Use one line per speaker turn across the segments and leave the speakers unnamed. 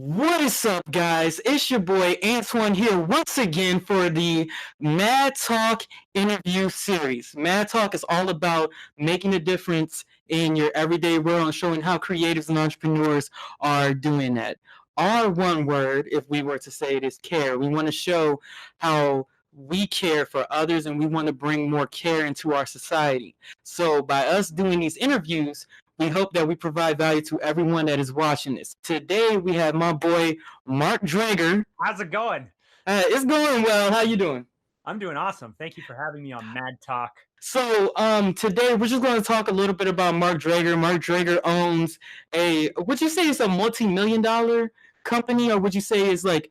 What is up, guys? It's your boy Antoine here once again for the M.A.D Talk interview series. M.A.D Talk is all about making a difference in your everyday world and showing how creatives and entrepreneurs are doing that. Our one word, if we were to say it, is care. We want to show how we care for others and we want to bring more care into our society. So by us doing these interviews, we hope that we provide value to everyone that is watching this. Today we have my boy Mark Drager.
How's it going?
It's going well. How you doing?
I'm doing awesome. Thank you for having me on M.A.D Talk.
So today we're just going to talk a little bit about Mark Drager. Mark Drager owns would you say it's a multi-million-dollar company, or would you say it's like,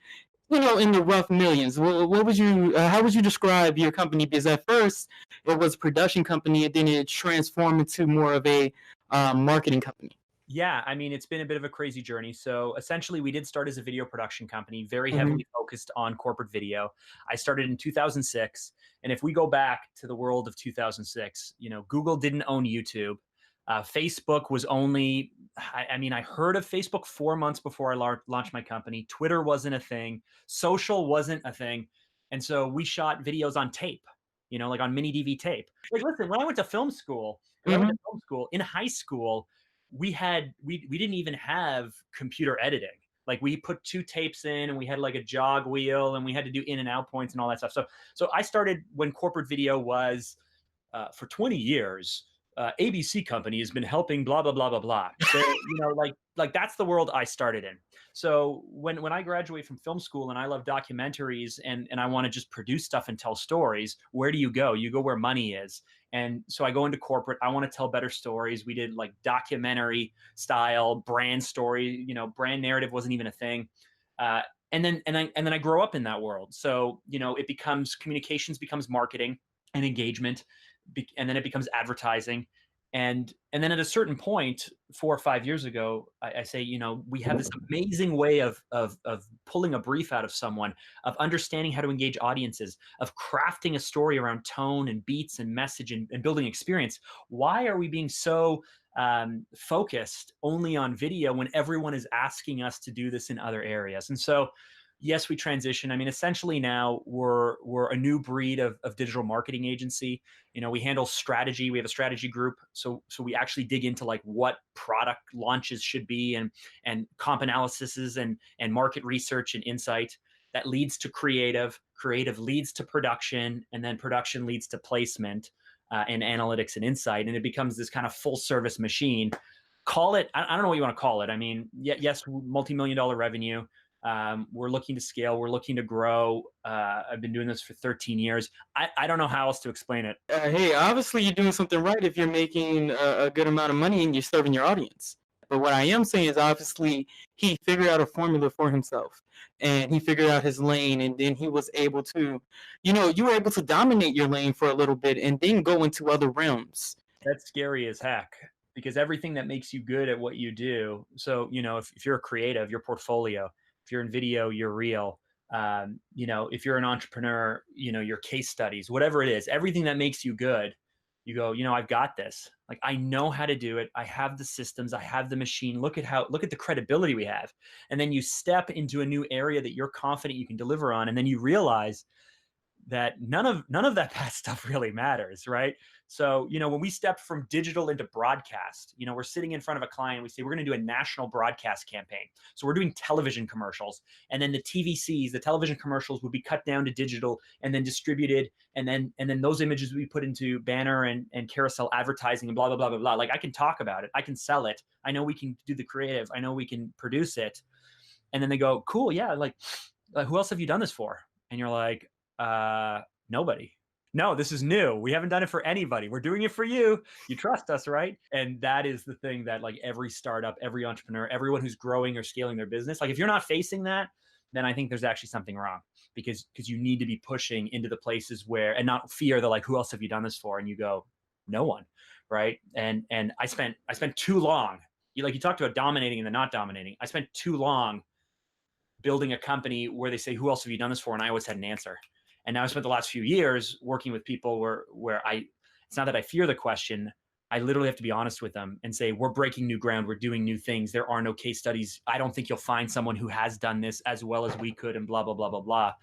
in the rough millions? What would you, how would you describe your company? Because at first it was a production company, and then it transformed into more of a marketing company.
Yeah, I mean, it's been a bit of a crazy journey. So essentially, we did start as a video production company, very heavily focused on corporate video. I started in 2006. And if we go back to the world of 2006, Google didn't own YouTube. Facebook was only, I heard of Facebook 4 months before I launched my company. Twitter wasn't a thing. Social wasn't a thing. And so we shot videos on tape, like on mini DV tape. Like, listen, when I went to film school, in high school, we didn't even have computer editing. Like, we put 2 tapes in and we had like a jog wheel and we had to do in and out points and all that stuff. So I started when corporate video was, for 20 years, ABC company has been helping blah, blah, blah, blah, blah. So, like that's the world I started in. So when I graduate from film school and I love documentaries and I want to just produce stuff and tell stories, where do you go? You go where money is. And so I go into corporate. I want to tell better stories. We did like documentary style brand story, brand narrative wasn't even a thing. And then I grow up in that world. So, it becomes communications, becomes marketing and engagement. And then it becomes advertising. And then at a certain point, 4 or 5 years ago, I say, we have this amazing way of pulling a brief out of someone, of understanding how to engage audiences, of crafting a story around tone and beats and message and building experience. Why are we being so focused only on video when everyone is asking us to do this in other areas? And so, yes, we transition. I mean, essentially now we're a new breed of digital marketing agency. We handle strategy. We have a strategy group. So we actually dig into like what product launches should be and comp analyses and market research and insight that leads to creative leads to production, and then production leads to placement and analytics and insight. And it becomes this kind of full service machine. Call it, I don't know what you want to call it. I mean, yes, multi-million-dollar revenue. We're looking to scale. We're looking to grow. I've been doing this for 13 years. I don't know how else to explain it.
Hey, obviously you're doing something right if you're making a good amount of money and you're serving your audience. But what I am saying is, obviously, he figured out a formula for himself, and he figured out his lane, and then he was able to, you were able to dominate your lane for a little bit and then go into other realms.
That's scary as heck, because everything that makes you good at what you do. So, if you're a creative, your portfolio. If you're in video, you're real. If you're an entrepreneur, your case studies, whatever it is, everything that makes you good, you go, I've got this. Like, I know how to do it. I have the systems. I have the machine. Look at the credibility we have. And then you step into a new area that you're confident you can deliver on. And then you realize that none of that bad stuff really matters, right? So, when we stepped from digital into broadcast, we're sitting in front of a client, we say, we're going to do a national broadcast campaign. So we're doing television commercials, and then the TVCs, the television commercials, would be cut down to digital and then distributed. And then those images would be put into banner and carousel advertising and blah, blah, blah, blah, blah. Like, I can talk about it. I can sell it. I know we can do the creative. I know we can produce it. And then they go, cool. Yeah. Like, who else have you done this for? And you're like, nobody. No, this is new. We haven't done it for anybody. We're doing it for you. You trust us, right? And that is the thing that, like, every startup, every entrepreneur, everyone who's growing or scaling their business, like, if you're not facing that, then I think there's actually something wrong, because you need to be pushing into the places where, and not fear the, like, who else have you done this for? And you go, no one, right? And I spent too long. You talked about dominating and then not dominating. I spent too long building a company where they say, who else have you done this for? And I always had an answer. And now I spent the last few years working with people where it's not that I fear the question, I literally have to be honest with them and say, we're breaking new ground. We're doing new things. There are no case studies. I don't think you'll find someone who has done this as well as we could, and blah, blah, blah, blah, blah.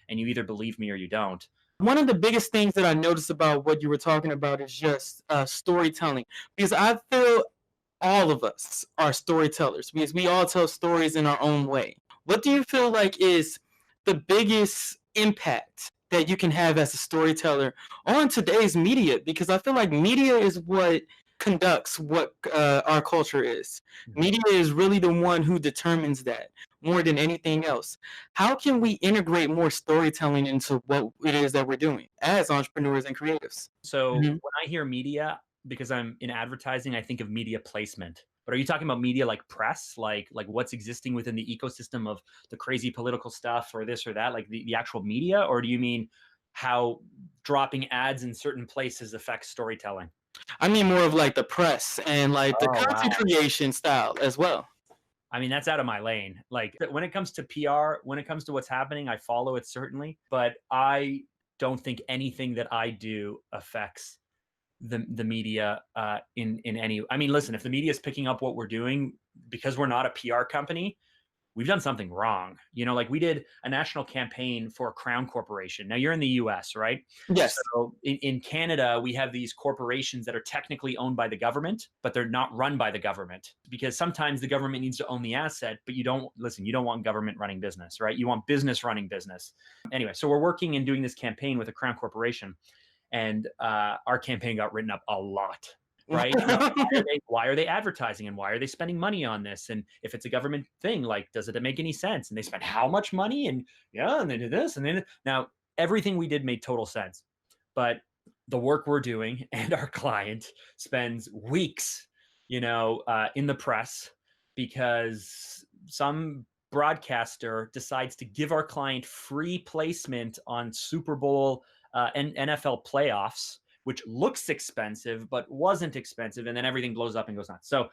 And you either believe me or you don't.
One of the biggest things that I noticed about what you were talking about is just storytelling, because I feel all of us are storytellers because we all tell stories in our own way. What do you feel like is the biggest impact that you can have as a storyteller on today's media? Because I feel like media is what conducts what our culture is. Media is really the one who determines that more than anything else. How can we integrate more storytelling into what it is that we're doing as entrepreneurs and creatives?
So
Mhm.
when I hear media, because I'm in advertising, I think of media placement. But are you talking about media like press, like what's existing within the ecosystem of the crazy political stuff or this or that, like the actual media? Or do you mean how dropping ads in certain places affects storytelling?
I mean more of like the press and like the
Oh,
content
wow.
creation style as well.
I mean, that's out of my lane. Like when it comes to PR, when it comes to what's happening, I follow it certainly, but I don't think anything that I do affects the media in any. I mean, listen, if the media is picking up what we're doing because we're not a PR company, we've done something wrong. You know, like we did a national campaign for a Crown Corporation. Now you're in the US, right?
Yes.
So in Canada, we have these corporations that are technically owned by the government, but they're not run by the government because sometimes the government needs to own the asset, but you don't listen, you don't want government running business, right? You want business running business. Anyway, so we're working and doing this campaign with a Crown Corporation, and our campaign got written up a lot, right? Now, why are they advertising and why are they spending money on this? And if it's a government thing, like, does it make any sense? And they spent how much money? And yeah, and they did this. And then now everything we did made total sense. But the work we're doing and our client spends weeks, in the press because some broadcaster decides to give our client free placement on Super Bowl and NFL playoffs, which looks expensive but wasn't expensive, and then everything blows up and goes nuts. So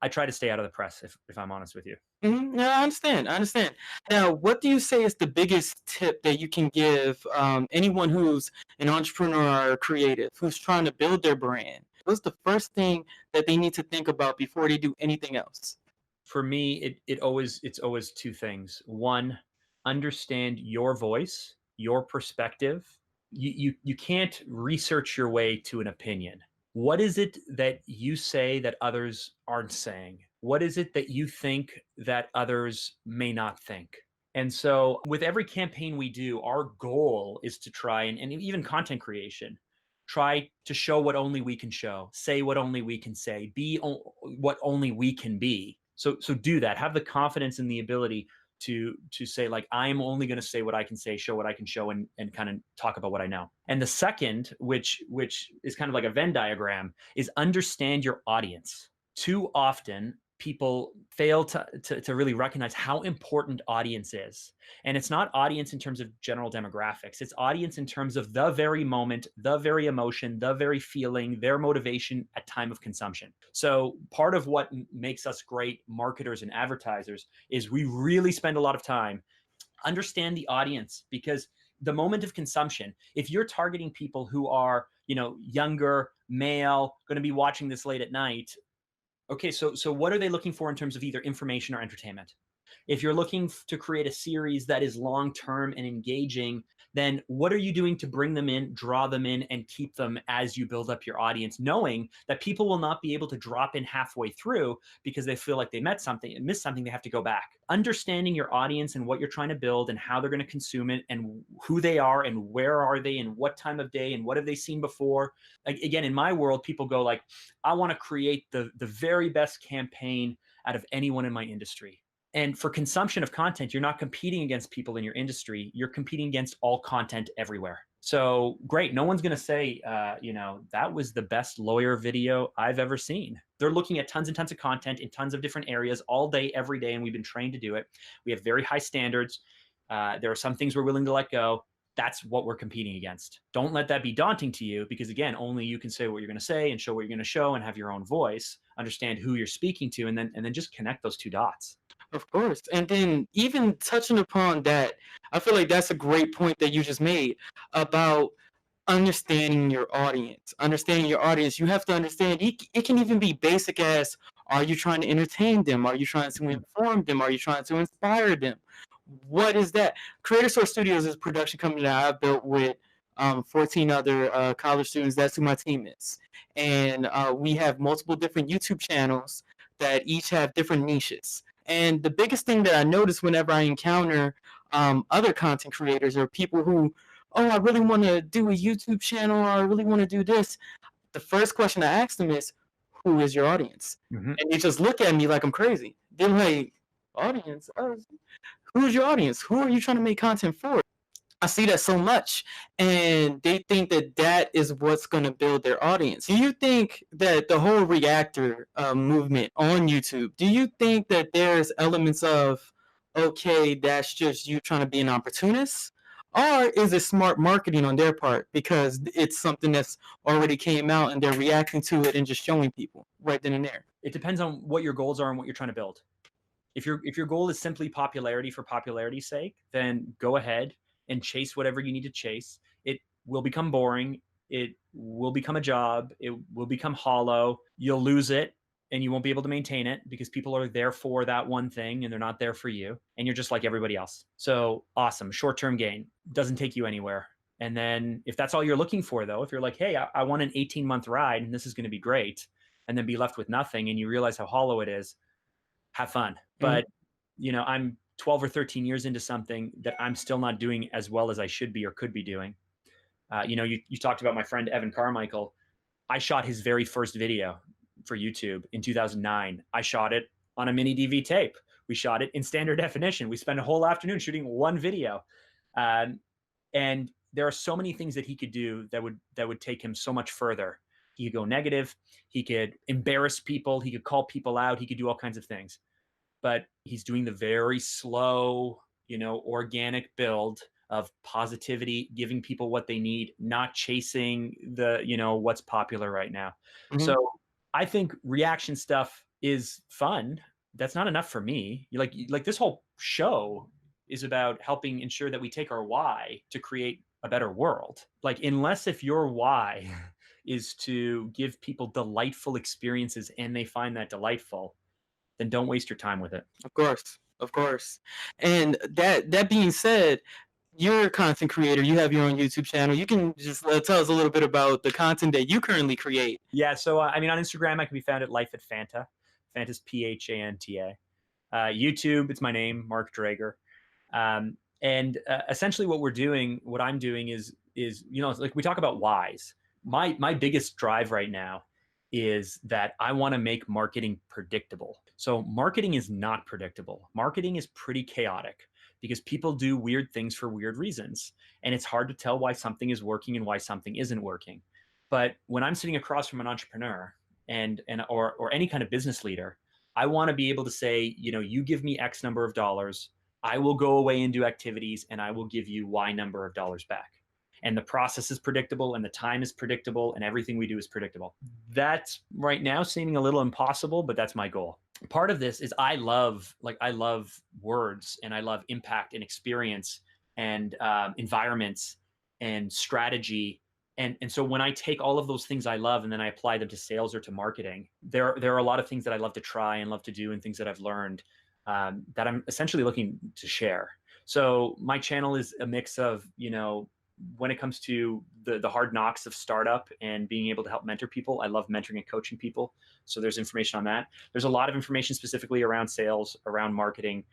I try to stay out of the press, if I'm honest with you.
Yeah, I understand. I understand. Now, what do you say is the biggest tip that you can give anyone who's an entrepreneur or creative who's trying to build their brand? What's the first thing that they need to think about before they do anything else?
For me, it's always two things. One, understand your voice, your perspective. You can't research your way to an opinion. What is it that you say that others aren't saying? What is it that you think that others may not think? And so with every campaign we do, our goal is to try and even content creation, try to show what only we can show, say what only we can say, be what only we can be. So do that. Have the confidence and the ability to say, like, I'm only going to say what I can say, show what I can show, and kind of talk about what I know. And the second, which is kind of like a Venn diagram, is understand your audience. Too often people fail to really recognize how important audience is. And it's not audience in terms of general demographics. It's audience in terms of the very moment, the very emotion, the very feeling, their motivation at time of consumption. So part of what makes us great marketers and advertisers is we really spend a lot of time understand the audience, because the moment of consumption, if you're targeting people who are, younger, male, going to be watching this late at night, okay, so what are they looking for in terms of either information or entertainment? If you're looking to create a series that is long-term and engaging, then what are you doing to bring them in, draw them in, and keep them as you build up your audience, knowing that people will not be able to drop in halfway through because they feel like they missed something, they have to go back. Understanding your audience and what you're trying to build and how they're going to consume it and who they are and where are they and what time of day and what have they seen before. Again, in my world, people go like, I want to create the very best campaign out of anyone in my industry. And for consumption of content, you're not competing against people in your industry. You're competing against all content everywhere. So great. No one's going to say, that was the best lawyer video I've ever seen. They're looking at tons and tons of content in tons of different areas all day, every day. And we've been trained to do it. We have very high standards. There are some things we're willing to let go. That's what we're competing against. Don't let that be daunting to you, because again, only you can say what you're going to say and show what you're going to show and have your own voice, understand who you're speaking to, and then just connect those two dots.
Of course. And then even touching upon that, I feel like that's a great point that you just made about understanding your audience. Understanding your audience, you have to understand it can even be basic as, are you trying to entertain them? Are you trying to inform them? Are you trying to inspire them? What is that? Creator Source Studios is a production company that I've built with 14 other college students. That's who my team is. And we have multiple different YouTube channels that each have different niches. And the biggest thing that I notice whenever I encounter other content creators or people who, oh, I really want to do a YouTube channel, or I really want to do this, the first question I ask them is, who is your audience?
Mm-hmm.
And they just look at me like I'm crazy. They're like, audience? Who is your audience? Who are you trying to make content for? I see that so much, and they think that that is what's going to build their audience. Do you think that the whole reactor movement on YouTube, do you think that there's elements of, okay, that's just you trying to be an opportunist? Or is it smart marketing on their part because it's something that's already came out and they're reacting to it and just showing people right then and there?
It depends on what your goals are and what you're trying to build. If your goal is simply popularity for popularity's sake, then go ahead and chase whatever you need to chase. It will become boring. It will become a job. It will become hollow. You'll lose it and you won't be able to maintain it because people are there for that one thing and they're not there for you. And you're just like everybody else. So awesome. Short-term gain doesn't take you anywhere. And then if that's all you're looking for, though, if you're like, hey, I want an 18-month ride and this is going to be great, and then be left with nothing and you realize how hollow it is, have fun. But, I'm 12 or 13 years into something that I'm still not doing as well as I should be or could be doing. You talked about my friend Evan Carmichael. I shot his very first video for YouTube in 2009. I shot it on a mini DV tape. We shot it in standard definition. We spent a whole afternoon shooting one video. And there are so many things that he could do that would take him so much further. He could go negative. He could embarrass people. He could call people out. He could do all kinds of things. But he's doing the very slow, organic build of positivity, giving people what they need, not chasing the, what's popular right now.
Mm-hmm.
So I think reaction stuff is fun. That's not enough for me. Like this whole show is about helping ensure that we take our why to create a better world. Like, unless if your why is to give people delightful experiences and they find that delightful, then don't waste your time with it.
Of course. And that being said, you're a content creator. You have your own YouTube channel. You can just tell us a little bit about the content that you currently create.
Yeah. So, on Instagram, I can be found at Life at Phanta. Fanta's Phanta. YouTube, it's my name, Mark Drager. And essentially what I'm doing is, like we talk about whys. My biggest drive right now is that I want to make marketing predictable. So marketing is not predictable. Marketing is pretty chaotic because people do weird things for weird reasons. And it's hard to tell why something is working and why something isn't working. But when I'm sitting across from an entrepreneur or any kind of business leader, I want to be able to say, you give me X number of dollars, I will go away and do activities and I will give you Y number of dollars back. And the process is predictable and the time is predictable and everything we do is predictable. That's right now seeming a little impossible, but that's my goal. Part of this is I love words and I love impact and experience and environments and strategy. And so when I take all of those things I love and then I apply them to sales or to marketing, there are a lot of things that I love to try and love to do and things that I've learned that I'm essentially looking to share. So my channel is a mix of, when it comes to the hard knocks of startup and being able to help mentor people, I love mentoring and coaching people. So there's information on that. There's a lot of information specifically around sales, around marketing,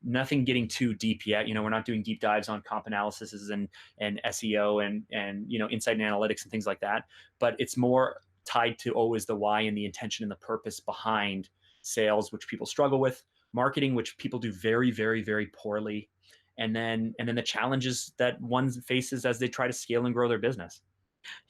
nothing getting too deep yet. We're not doing deep dives on comp analysis and SEO and insight and analytics and things like that. But it's more tied to always the why and the intention and the purpose behind sales, which people struggle with, marketing, which people do very, very, very poorly. And then the challenges that one faces as they try to scale and grow their business.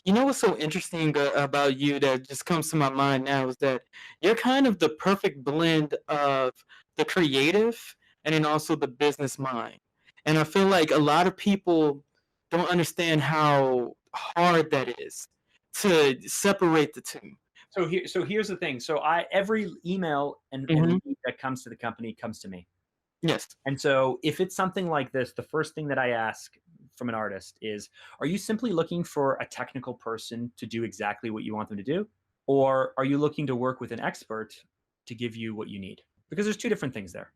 What's so interesting about you that just comes to my mind now is that you're kind of the perfect blend of the creative and then also the business mind. And I feel like a lot of people don't understand how hard that is to separate the two.
So here's the thing. So every email and lead that comes to the company comes to me.
Yes.
And so if it's something like this, the first thing that I ask from an artist is, are you simply looking for a technical person to do exactly what you want them to do? Or are you looking to work with an expert to give you what you need? Because there's two different things there,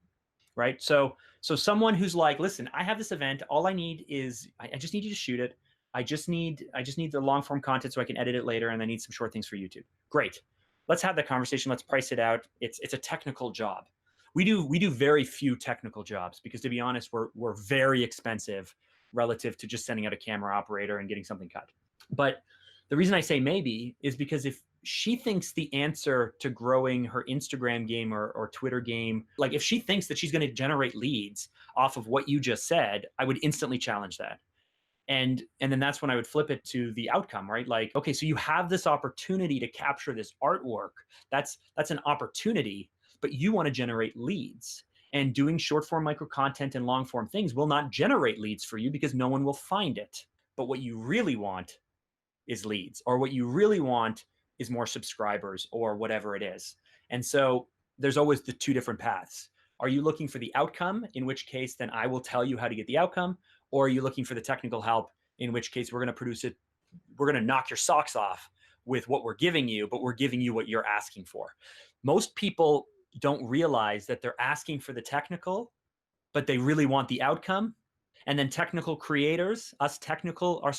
right? So someone who's like, listen, I have this event. All I need is, I just need you to shoot it. I just need the long form content so I can edit it later, and I need some short things for YouTube. Great. Let's have that conversation. Let's price it out. It's a technical job. We do very few technical jobs because, to be honest, we're very expensive relative to just sending out a camera operator and getting something cut. But the reason I say maybe is because if she thinks the answer to growing her Instagram game or Twitter game, like if she thinks that she's going to generate leads off of what you just said, I would instantly challenge that. And then that's when I would flip it to the outcome, right? Like, okay, so you have this opportunity to capture this artwork. That's an opportunity, but you want to generate leads. And doing short form micro content and long form things will not generate leads for you because no one will find it. But what you really want is leads, or what you really want is more subscribers, or whatever it is. And so there's always the two different paths. Are you looking for the outcome, in which case then I will tell you how to get the outcome? Or are you looking for the technical help, in which case we're going to produce it, we're going to knock your socks off with what we're giving you, but we're giving you what you're asking for. Most people don't realize that they're asking for the technical, but they really want the outcome. And then technical creators, us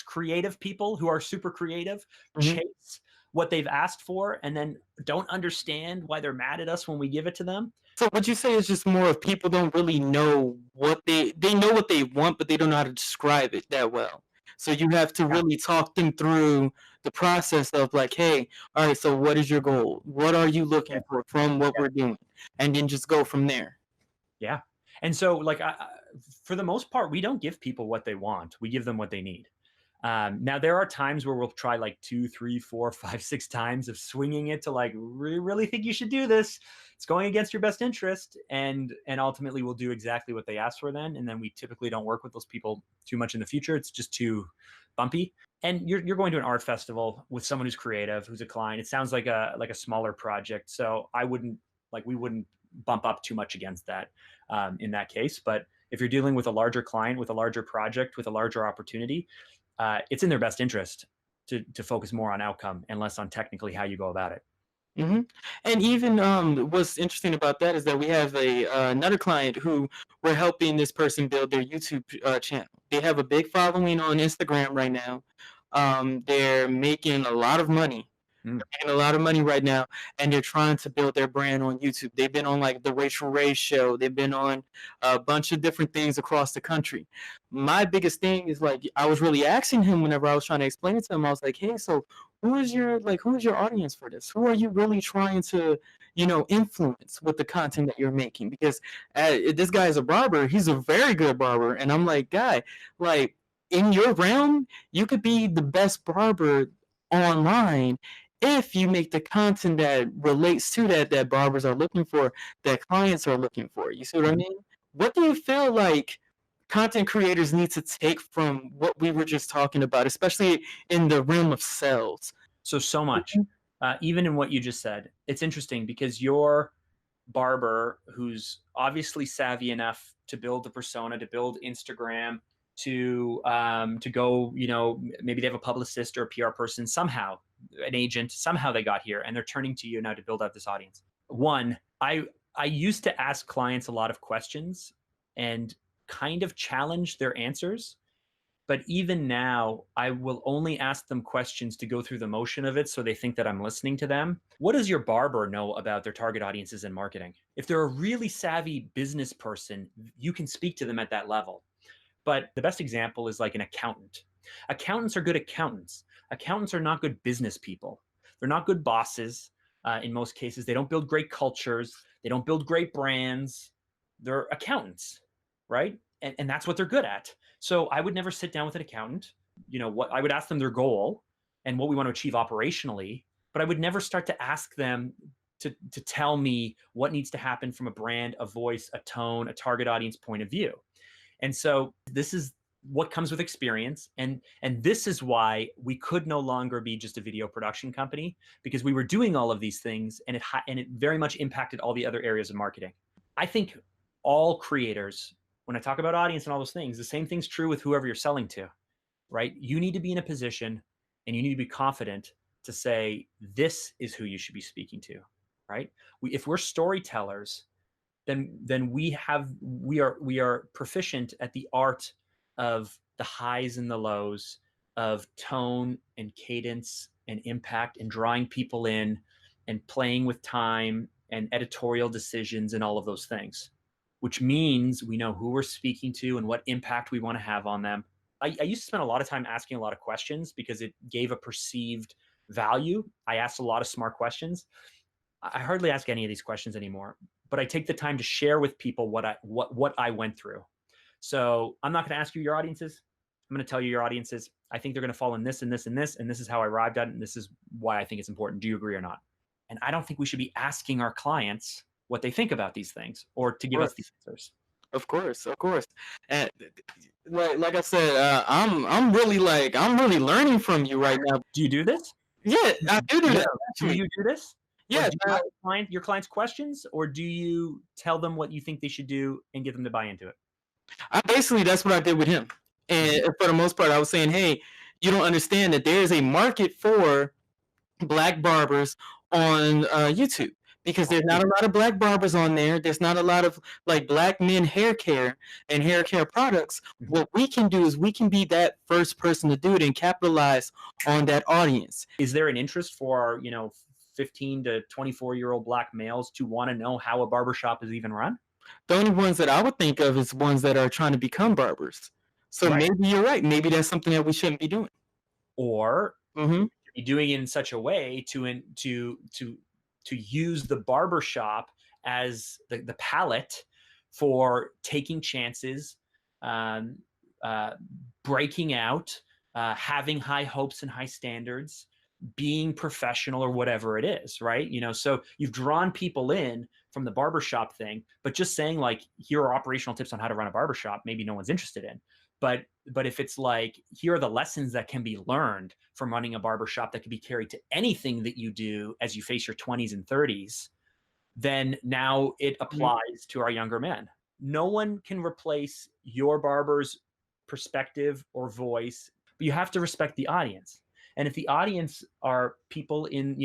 creative people who are super creative, chase what they've asked for and then don't understand why they're mad at us when we give it to them.
So what you say is just more of people don't really know what they know what they want, but they don't know how to describe it that well. So you have to really talk them through the process of like, hey, all right, so what is your goal? What are you looking for from what we're doing? And then just go from there.
Yeah. And so like, for the most part, we don't give people what they want. We give them what they need. Now there are times where we'll try like 2, 3, 4, 5, 6 times of swinging it to like, we really think you should do this. It's going against your best interest. And ultimately we'll do exactly what they ask for then. And then we typically don't work with those people too much in the future. It's just too bumpy. And you're going to an art festival with someone who's creative, who's a client. It sounds like a smaller project. So we wouldn't bump up too much against that in that case. But if you're dealing with a larger client, with a larger project, with a larger opportunity, it's in their best interest to focus more on outcome and less on technically how you go about it.
And even what's interesting about that is that we have another client who we're helping this person build their YouTube channel. They have a big following on Instagram right now. They're making a lot of money. They're making a lot of money right now, and they're trying to build their brand on YouTube. They've been on like the Rachel Ray show. They've been on a bunch of different things across the country. My biggest thing is like I was really asking him whenever I was trying to explain it to him. I was like, hey, so who is your audience for this? Who are you really trying to, influence with the content that you're making? Because this guy is a barber. He's a very good barber, and I'm like, guy, like in your realm, you could be the best barber online if you make the content that relates to that barbers are looking for, that clients are looking for. You see what I mean? What do you feel like content creators need to take from what we were just talking about, especially in the realm of sales?
So much. Even in what you just said, it's interesting because your barber, who's obviously savvy enough to build the persona, to build Instagram, to go, maybe they have a publicist or a PR person, somehow an agent, somehow they got here and they're turning to you now to build out this audience. One, I used to ask clients a lot of questions and kind of challenge their answers. But even now, I will only ask them questions to go through the motion of it so they think that I'm listening to them. What does your barber know about their target audiences and marketing? If they're a really savvy business person, you can speak to them at that level. But the best example is like an accountant. Accountants are good accountants. Accountants are not good business people. They're not good bosses in most cases. They don't build great cultures. They don't build great brands. They're accountants, right? And that's what they're good at. So I would never sit down with an accountant. What I would ask them their goal and what we want to achieve operationally, but I would never start to ask them to tell me what needs to happen from a brand, a voice, a tone, a target audience point of view. And so this is what comes with experience. And this is why we could no longer be just a video production company, because we were doing all of these things and it very much impacted all the other areas of marketing. I think all creators, when I talk about audience and all those things, the same thing's true with whoever you're selling to. right? You need to be in a position and you need to be confident to say, this is who you should be speaking to, right? If we're storytellers, then we are proficient at the art of the highs and the lows, of tone and cadence and impact, and drawing people in and playing with time and editorial decisions and all of those things, which means we know who we're speaking to and what impact we want to have on them. I used to spend a lot of time asking a lot of questions because it gave a perceived value. I asked a lot of smart questions. I hardly ask any of these questions anymore, but I take the time to share with people what I went through. So I'm not going to ask you your audiences. I'm going to tell you your audiences. I think they're going to fall in this and this and this, and this is how I arrived at it, and this is why I think it's important. Do you agree or not? And I don't think we should be asking our clients what they think about these things or to give us these answers.
Of course, of course. And like I said, I'm really learning from you right now.
Do you do this?
Yeah, I do
Yeah.
that.
Do
Actually.
you do this? Or
Yeah,
do you ask your clients questions, or do you tell them what you think they should do and get them to buy into it?
that's what I did with him. And for the most part, I was saying, hey, you don't understand that there is a market for black barbers on YouTube, because there's not a lot of black barbers on there. There's not a lot of like black men hair care and hair care products. What we can do is we can be that first person to do it and capitalize on that audience.
Is there an interest for 15 to 24-year-old black males to want to know how a barbershop is even run?
The only ones that I would think of is ones that are trying to become barbers. So
Right.
maybe you're right. Maybe that's something that we shouldn't be doing.
Or
Mm-hmm.
be doing it in such a way to use the barbershop as the palette for taking chances, breaking out, having high hopes and high standards, being professional, or whatever it is, right? So you've drawn people in from the barbershop thing, but just saying like, here are operational tips on how to run a barbershop, maybe no one's interested in. But if it's like, here are the lessons that can be learned from running a barbershop that can be carried to anything that you do as you face your 20s and 30s, then now it applies to our younger men. No one can replace your barber's perspective or voice, but you have to respect the audience. And if the audience are people in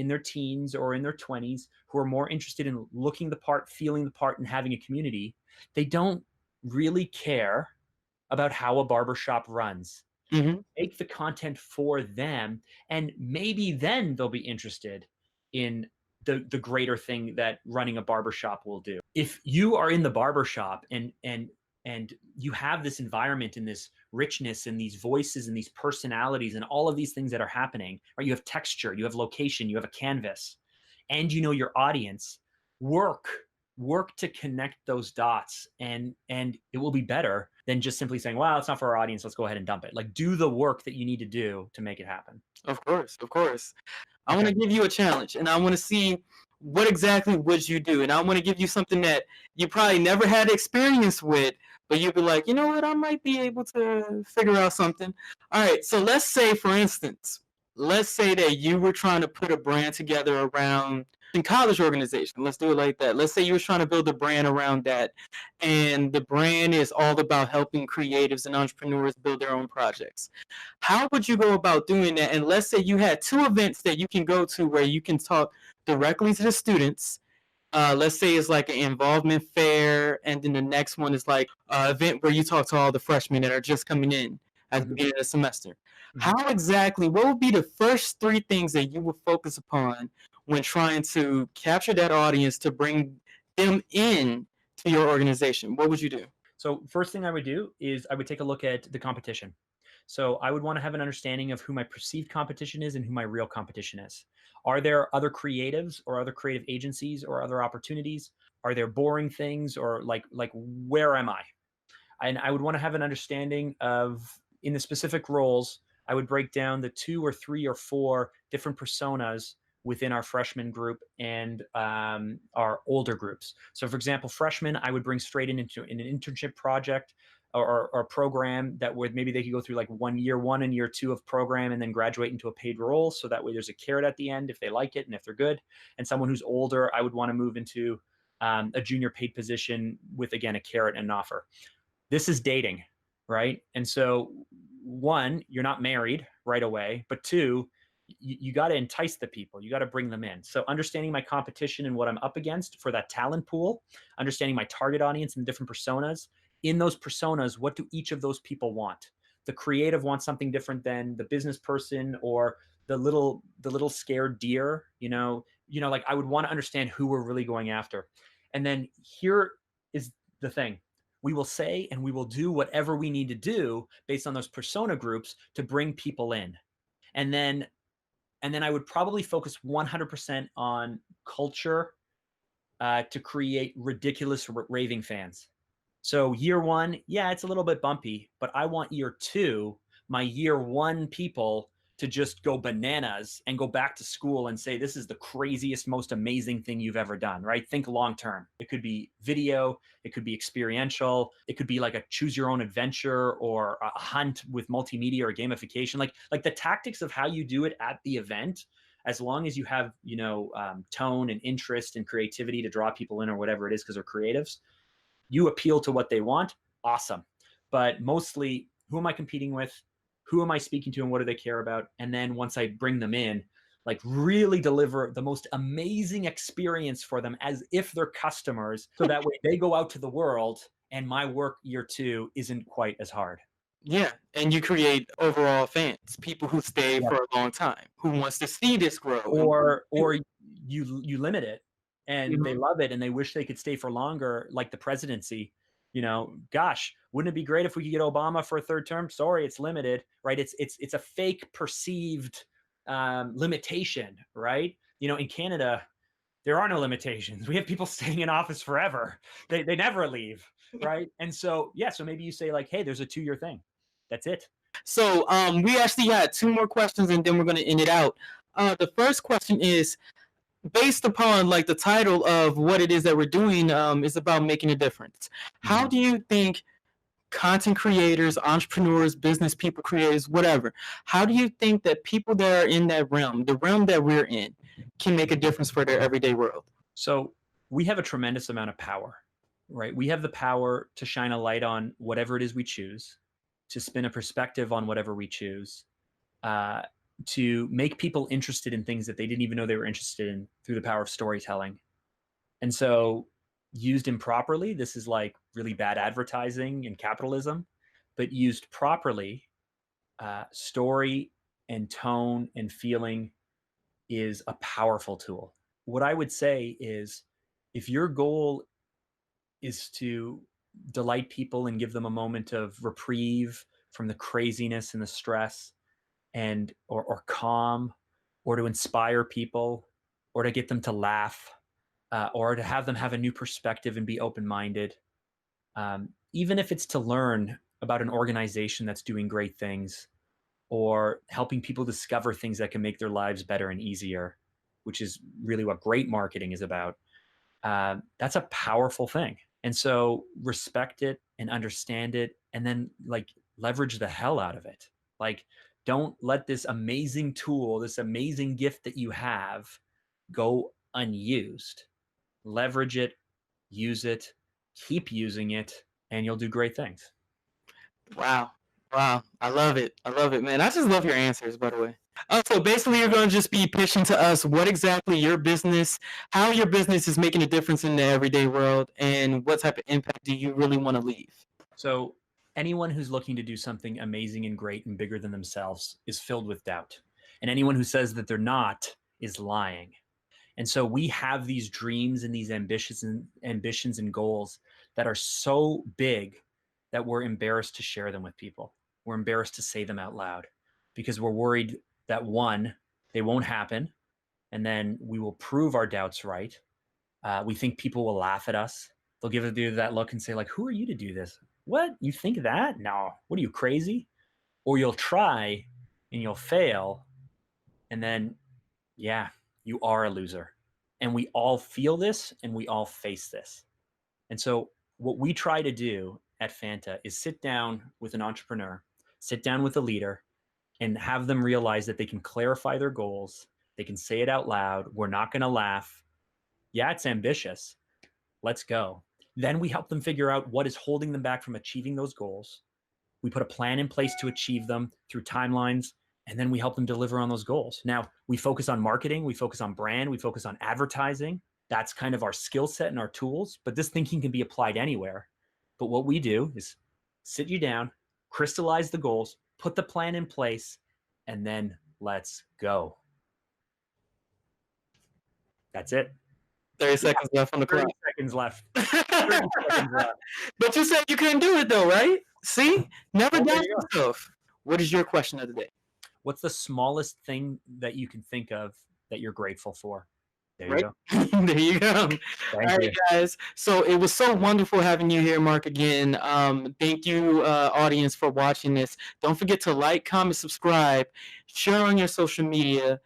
their teens or in their 20s who are more interested in looking the part, feeling the part, and having a community, they don't really care about how a barbershop runs. Make the content for them, and maybe then they'll be interested in the greater thing that running a barbershop will do. If you are in the barbershop and you have this environment and this richness and these voices and these personalities and all of these things that are happening, right? You have texture, you have location, you have a canvas, and you know your audience. Work to connect those dots, and it will be better than just simply saying, wow, it's not for our audience, let's go ahead and dump it. Like, do the work that you need to do to make it happen.
Of course, of course. I want to give you a challenge, and I want to see what exactly would you do. And I want to give you something that you probably never had experience with, but you'd be like, you know what, I might be able to figure out something. All right, so let's say, for instance, that you were trying to put a brand together around a college organization. Let's do it like that. Let's say you were trying to build a brand around that, and the brand is all about helping creatives and entrepreneurs build their own projects. How would you go about doing that? And let's say you had 2 events that you can go to where you can talk directly to the students. Let's say it's like an involvement fair, and then the next one is like an event where you talk to all the freshmen that are just coming in at the beginning of the semester. How exactly, what would be the first 3 things that you would focus upon when trying to capture that audience to bring them in to your organization? What would you do?
So first thing I would do is I would take a look at the competition. So I would want to have an understanding of who my perceived competition is and who my real competition is. Are there other creatives or other creative agencies or other opportunities? Are there boring things, or like where am I? And I would want to have an understanding of, in the specific roles, I would break down the 2 or 3 or 4 different personas within our freshman group and our older groups. So for example, freshmen, I would bring straight into an internship project or program that would, maybe they could go through like year 1 and year 2 of program and then graduate into a paid role. So that way there's a carrot at the end if they like it and if they're good. And someone who's older, I would want to move into a junior paid position with, again, a carrot and an offer. This is dating, right? And so one, you're not married right away, but two, you got to entice the people. You got to bring them in. So understanding my competition and what I'm up against for that talent pool, understanding my target audience and the different personas. In those personas, what do each of those people want? The creative wants something different than the business person or the little scared deer. Like I would want to understand who we're really going after. And then here is the thing. We will say and we will do whatever we need to do based on those persona groups to bring people in. And then I would probably focus 100% on culture to create ridiculous raving fans. So year one, yeah, it's a little bit bumpy, but I want year two, my year one people to just go bananas and go back to school and say, this is the craziest, most amazing thing you've ever done, right? Think long term. It could be video, it could be experiential, it could be like a choose your own adventure or a hunt with multimedia or gamification. Like the tactics of how you do it at the event, as long as you have, tone and interest and creativity to draw people in or whatever it is, because they're creatives, you appeal to what they want. Awesome. But mostly, who am I competing with? Who am I speaking to and what do they care about? And then once I bring them in, like really deliver the most amazing experience for them as if they're customers. So that way they go out to the world and my work year two isn't quite as hard.
Yeah, and you create overall fans, people who stay
Yep.
for a long time, who wants to see this grow.
Or you limit it and they
Mhm.
love it and they wish they could stay for longer, like the presidency. Gosh, wouldn't it be great if we could get Obama for a third term? Sorry, it's limited, right? It's a fake perceived limitation, right? In Canada, there are no limitations. We have people staying in office forever. They never leave, right? And so so maybe you say like, hey, there's a 2-year thing. That's it.
So we actually got two more questions, and then we're going to end it out. The first question is based upon like the title of what it is that we're doing is about making a difference. How do you think content creators, entrepreneurs, business people, creators, whatever, how do you think that people that are in that realm, the realm that we're in, can make a difference for their everyday world?
So we have a tremendous amount of power, right? We have the power to shine a light on whatever it is we choose, to spin a perspective on whatever we choose, uh, to make people interested in things that they didn't even know they were interested in through the power of storytelling. And so, used improperly, this is like really bad advertising and capitalism, but used properly, story and tone and feeling is a powerful tool. What I would say is if your goal is to delight people and give them a moment of reprieve from the craziness and the stress and or calm, or to inspire people, or to get them to laugh, or to have them have a new perspective and be open-minded, even if it's to learn about an organization that's doing great things or helping people discover things that can make their lives better and easier, which is really what great marketing is about. That's a powerful thing. And so respect it and understand it, and then like leverage the hell out of it. Like, don't let this amazing tool, this amazing gift that you have go unused. Leverage it, use it, keep using it, and you'll do great things.
Wow. Wow. I love it. I love it, man. I just love your answers, by the way. So basically, you're going to just be pitching to us what exactly your business, how your business is making a difference in the everyday world, and what type of impact do you really want to leave?
So, anyone who's looking to do something amazing and great and bigger than themselves is filled with doubt. And anyone who says that they're not is lying. And so we have these dreams and these ambitions and goals that are so big that we're embarrassed to share them with people. We're embarrassed to say them out loud because we're worried that one, they won't happen, and then we will prove our doubts right. We think people will laugh at us. They'll give you that look and say, like, who are you to do this? What? You think that? No. What are you, crazy? Or you'll try and you'll fail. And then, yeah, you are a loser. And we all feel this and we all face this. And so, what we try to do at Phanta is sit down with an entrepreneur, sit down with a leader, and have them realize that they can clarify their goals. They can say it out loud. We're not going to laugh. Yeah, it's ambitious. Let's go. Then we help them figure out what is holding them back from achieving those goals. We put a plan in place to achieve them through timelines, and then we help them deliver on those goals. Now, we focus on marketing, we focus on brand, we focus on advertising. That's kind of our skill set and our tools, but this thinking can be applied anywhere. But what we do is sit you down, crystallize the goals, put the plan in place, and then let's go. That's it.
30 seconds left on the
30
clock.
seconds left. 30 seconds left.
But you said you couldn't do it though, right? See? Never
Well, there
doubt
you go.
yourself. What is your question of the day?
What's the smallest thing that you can think of that you're grateful for? There you
Right?
go.
There you go. All
Thank you.
right, guys. So it was so wonderful having you here, Mark, again. Thank you, audience, for watching this. Don't forget to like, comment, subscribe, share on your social media.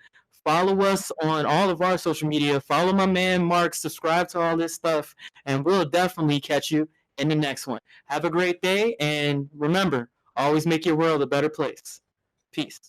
Follow us on all of our social media. Follow my man, Mark. Subscribe to all this stuff. And we'll definitely catch you in the next one. Have a great day. And remember, always make your world a better place. Peace.